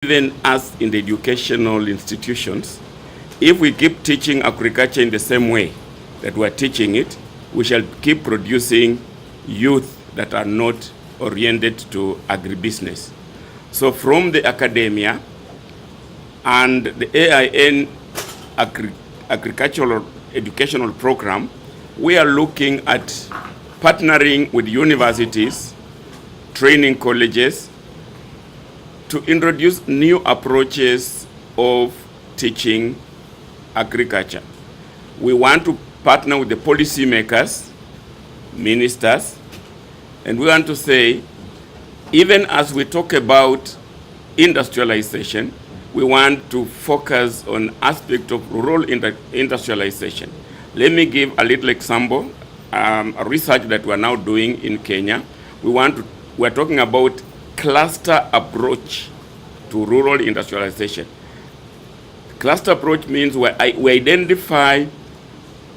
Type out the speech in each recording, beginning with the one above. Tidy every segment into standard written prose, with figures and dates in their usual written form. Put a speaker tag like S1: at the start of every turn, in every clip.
S1: Even us in the educational institutions, if we keep teaching agriculture in the same way that we're teaching it, we shall keep producing youth that are not oriented to agribusiness. So from the academia and the AIN agricultural educational program, we are looking at partnering with universities, training colleges, to introduce new approaches of teaching agriculture. We want to partner with the policymakers, ministers, and we want to say, even as we talk about industrialization, we want to focus on aspect of rural industrialization. Let me give a little example, a research that we're now doing in Kenya. We're talking about cluster approach to rural industrialization. Cluster approach means we identify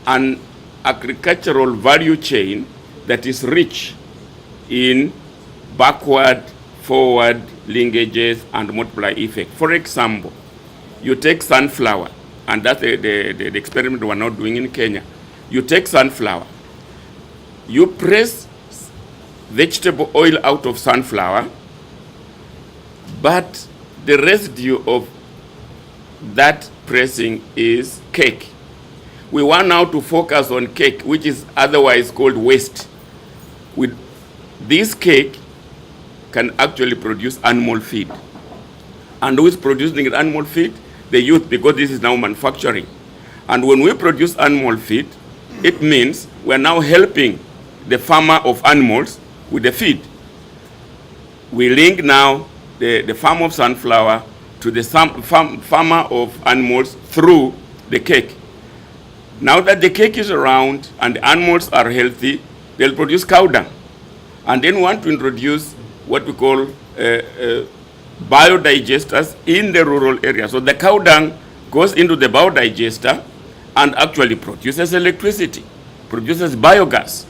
S1: an agricultural value chain that is rich in backward, forward linkages and multiply effect. For example, you take sunflower, and that's the experiment we're now doing in Kenya. You take sunflower, you press vegetable oil out of sunflower, but the residue of that pressing is cake. We want now to focus on cake, which is otherwise called waste. With this cake can actually produce animal feed. And who is producing animal feed? The youth, because this is now manufacturing. And when we produce animal feed, it means we're now helping the farmer of animals with the feed. We link now the farm of sunflower to the farmer of animals through the cake. Now that the cake is around and the animals are healthy, they'll produce cow dung. And then we want to introduce what we call biodigesters in the rural area. So the cow dung goes into the biodigester and actually produces electricity, produces biogas.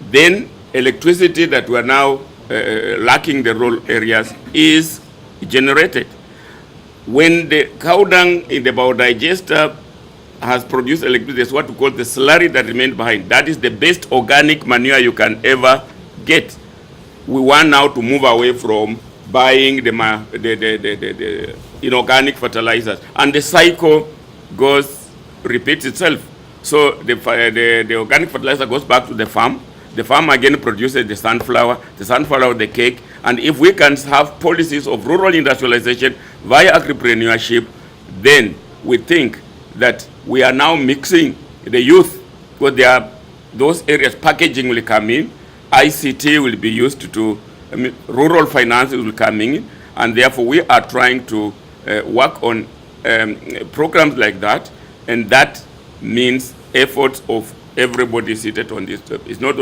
S1: Then electricity that we are now lacking the rural areas is generated. When the cow dung in the biodigester has produced electricity, that's what we call the slurry that remained behind. That is the best organic manure you can ever get. We want now to move away from buying the inorganic fertilizers, and the cycle repeats itself. So the organic fertilizer goes back to the farm. The farm again produces the sunflower the cake. And if we can have policies of rural industrialization via agripreneurship, then we think that we are now mixing the youth, because there are those areas, packaging will come in, ICT will be used to, rural finance will come in, and therefore we are trying to work on programs like that, and that means efforts of everybody seated on this. It's not